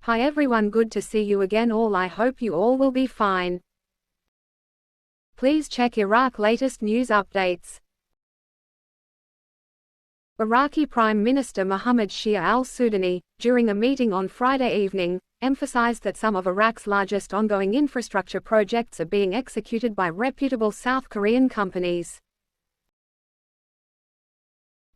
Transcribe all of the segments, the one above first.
Hi everyone, good to see you again all. I hope you all will be fine. Please check Iraq latest news updates. Iraqi Prime Minister Mohammed Shia Al-Sudani, during a meeting on Friday evening, emphasized that some of Iraq's largest ongoing infrastructure projects are being executed by reputable South Korean companies.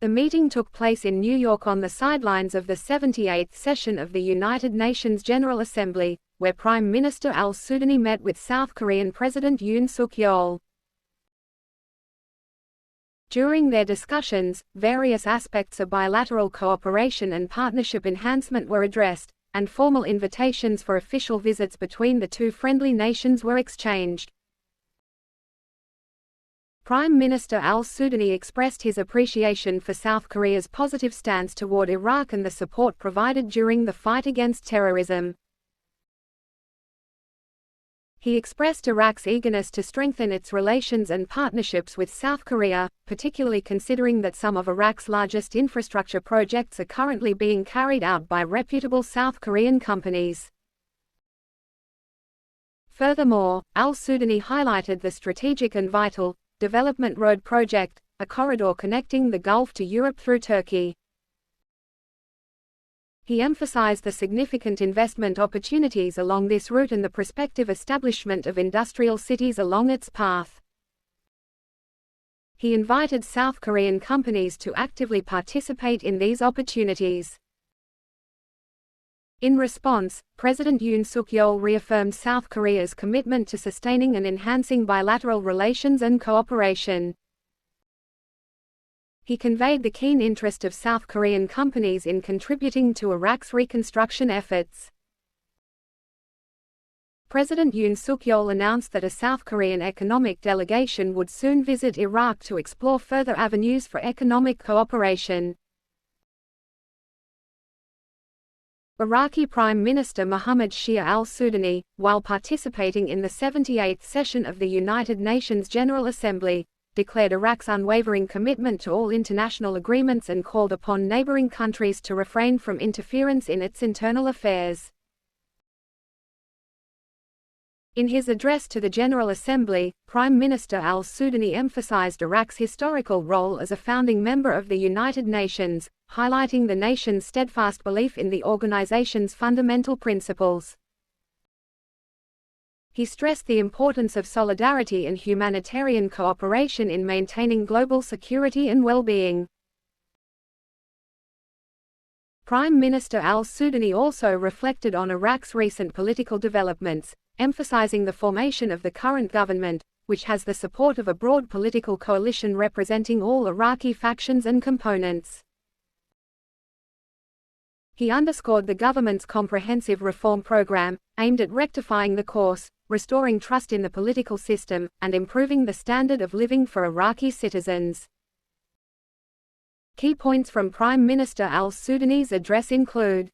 The meeting took place in New York on the sidelines of the 78th session of the United Nations General Assembly, where Prime Minister Al-Sudani met with South Korean President Yoon Yeol. During their discussions, various aspects of bilateral cooperation and partnership enhancement were addressed, and formal invitations for official visits between the two friendly nations were exchanged. Prime Minister Al-Sudani expressed his appreciation for South Korea's positive stance toward Iraq and the support provided during the fight against terrorism. He expressed Iraq's eagerness to strengthen its relations and partnerships with South Korea, particularly considering that some of Iraq's largest infrastructure projects are currently being carried out by reputable South Korean companies. Furthermore, Al-Sudani highlighted the strategic and vital Development Road Project, a corridor connecting the Gulf to Europe through Turkey. He emphasized the significant investment opportunities along this route and the prospective establishment of industrial cities along its path. He invited South Korean companies to actively participate in these opportunities. In response, President Yoon Yeol reaffirmed South Korea's commitment to sustaining and enhancing bilateral relations and cooperation. He conveyed the keen interest of South Korean companies in contributing to Iraq's reconstruction efforts. President Yoon Yeol announced that a South Korean economic delegation would soon visit Iraq to explore further avenues for economic cooperation. Iraqi Prime Minister Mohammed Shia Al-Sudani, while participating in the 78th session of the United Nations General Assembly, declared Iraq's unwavering commitment to all international agreements and called upon neighboring countries to refrain from interference in its internal affairs. In his address to the General Assembly, Prime Minister Al-Sudani emphasized Iraq's historical role as a founding member of the United Nations, highlighting the nation's steadfast belief in the organization's fundamental principles. He stressed the importance of solidarity and humanitarian cooperation in maintaining global security and well-being. Prime Minister Al-Sudani also reflected on Iraq's recent political developments, emphasizing the formation of the current government, which has the support of a broad political coalition representing all Iraqi factions and components. He underscored the government's comprehensive reform program, aimed at rectifying the course, restoring trust in the political system, and improving the standard of living for Iraqi citizens. Key points from Prime Minister Al-Sudani's address include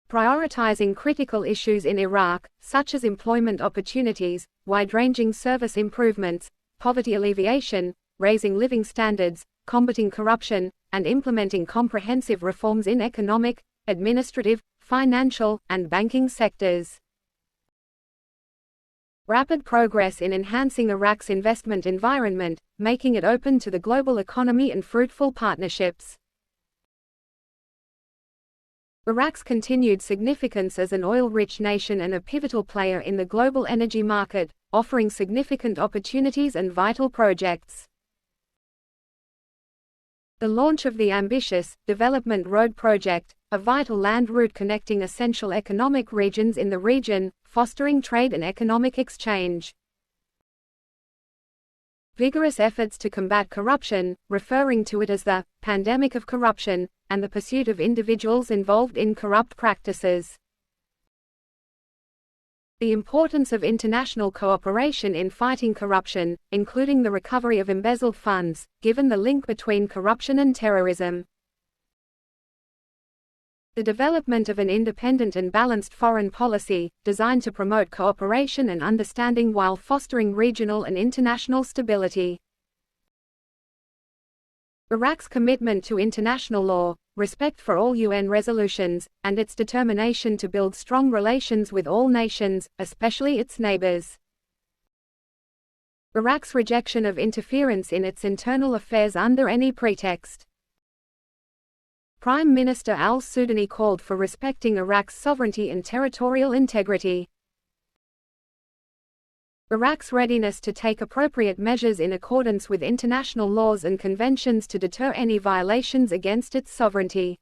prioritizing critical issues in Iraq, such as employment opportunities, wide-ranging service improvements, poverty alleviation, raising living standards, combating corruption, and implementing comprehensive reforms in economic, administrative, financial, and banking sectors. Rapid progress in enhancing Iraq's investment environment, making it open to the global economy and fruitful partnerships. Iraq's continued significance as an oil-rich nation and a pivotal player in the global energy market, offering significant opportunities and vital projects. The launch of the ambitious Development Road Project, a vital land route connecting essential economic regions in the region, fostering trade and economic exchange. Vigorous efforts to combat corruption, referring to it as the pandemic of corruption, and the pursuit of individuals involved in corrupt practices. The importance of international cooperation in fighting corruption, including the recovery of embezzled funds, given the link between corruption and terrorism. The development of an independent and balanced foreign policy, designed to promote cooperation and understanding while fostering regional and international stability. Iraq's commitment to international law, respect for all UN resolutions, and its determination to build strong relations with all nations, especially its neighbors. Iraq's rejection of interference in its internal affairs under any pretext. Prime Minister Al-Sudani called for respecting Iraq's sovereignty and territorial integrity. Iraq's readiness to take appropriate measures in accordance with international laws and conventions to deter any violations against its sovereignty.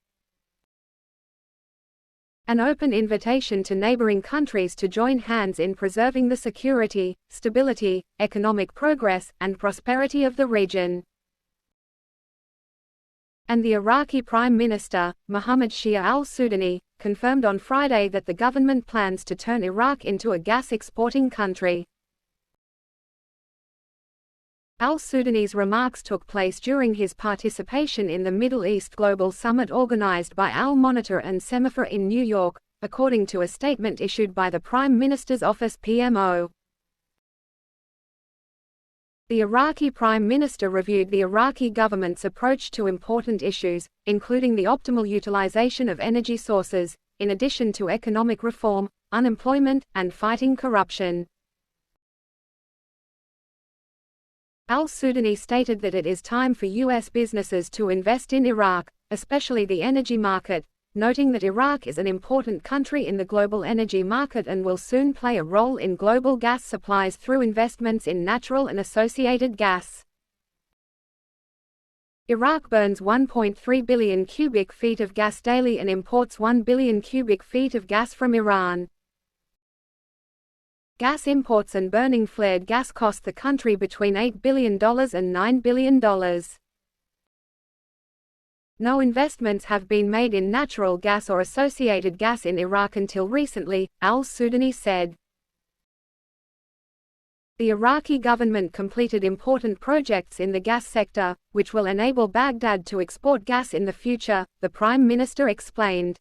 An open invitation to neighboring countries to join hands in preserving the security, stability, economic progress, and prosperity of the region. And the Iraqi Prime Minister, Mohammed Shia al-Sudani, confirmed on Friday that the government plans to turn Iraq into a gas-exporting country. Al-Sudani's remarks took place during his participation in the Middle East Global Summit organized by Al-Monitor and Semaphore in New York, according to a statement issued by the Prime Minister's office (PMO). The Iraqi Prime Minister reviewed the Iraqi government's approach to important issues, including the optimal utilization of energy sources, in addition to economic reform, unemployment, and fighting corruption. Al-Sudani stated that it is time for U.S. businesses to invest in Iraq, especially the energy market, noting that Iraq is an important country in the global energy market and will soon play a role in global gas supplies through investments in natural and associated gas. Iraq burns 1.3 billion cubic feet of gas daily and imports 1 billion cubic feet of gas from Iran. Gas imports and burning flared gas cost the country between $8 billion and $9 billion. No investments have been made in natural gas or associated gas in Iraq until recently, Al-Sudani said. The Iraqi government completed important projects in the gas sector, which will enable Baghdad to export gas in the future, the Prime Minister explained.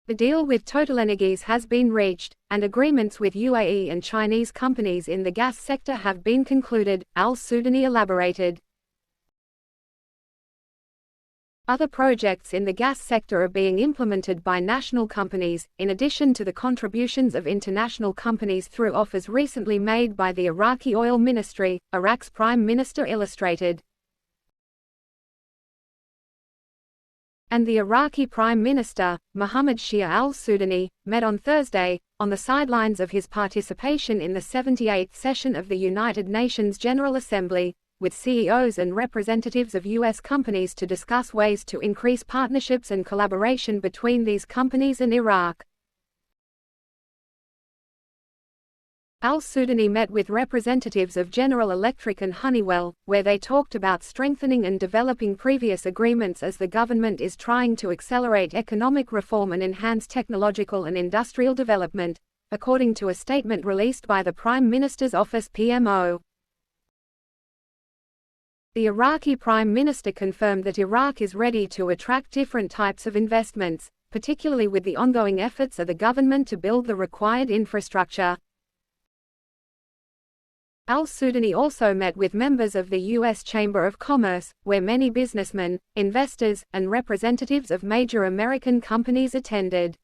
The deal with TotalEnergies has been reached, and agreements with UAE and Chinese companies in the gas sector have been concluded, Al-Sudani elaborated. Other projects in the gas sector are being implemented by national companies, in addition to the contributions of international companies through offers recently made by the Iraqi Oil Ministry, Iraq's Prime Minister illustrated. And the Iraqi Prime Minister, Mohammed Shia al-Sudani, met on Thursday, on the sidelines of his participation in the 78th session of the United Nations General Assembly, with CEOs and representatives of U.S. companies to discuss ways to increase partnerships and collaboration between these companies and Iraq. Al-Sudani met with representatives of General Electric and Honeywell, where they talked about strengthening and developing previous agreements as the government is trying to accelerate economic reform and enhance technological and industrial development, according to a statement released by the Prime Minister's office (PMO). The Iraqi Prime Minister confirmed that Iraq is ready to attract different types of investments, particularly with the ongoing efforts of the government to build the required infrastructure. Al-Sudani also met with members of the U.S. Chamber of Commerce, where many businessmen, investors, and representatives of major American companies attended.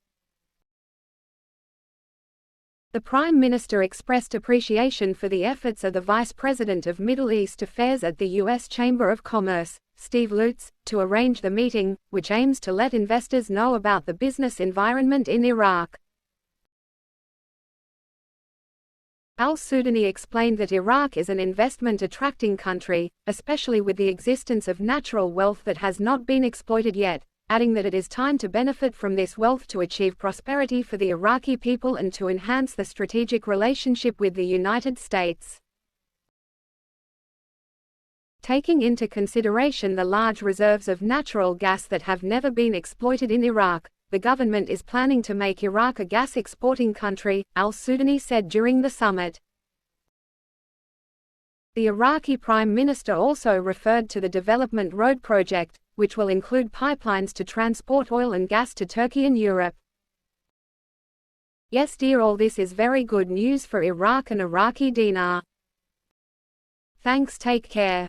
The Prime Minister expressed appreciation for the efforts of the Vice President of Middle East Affairs at the U.S. Chamber of Commerce, Steve Lutz, to arrange the meeting, which aims to let investors know about the business environment in Iraq. Al-Sudani explained that Iraq is an investment-attracting country, especially with the existence of natural wealth that has not been exploited yet, adding that it is time to benefit from this wealth to achieve prosperity for the Iraqi people and to enhance the strategic relationship with the United States. Taking into consideration the large reserves of natural gas that have never been exploited in Iraq, the government is planning to make Iraq a gas-exporting country, Al-Sudani said during the summit. The Iraqi Prime Minister also referred to the Development Road project, which will include pipelines to transport oil and gas to Turkey and Europe. Yes dear, all this is very good news for Iraq and Iraqi dinar. Thanks, take care.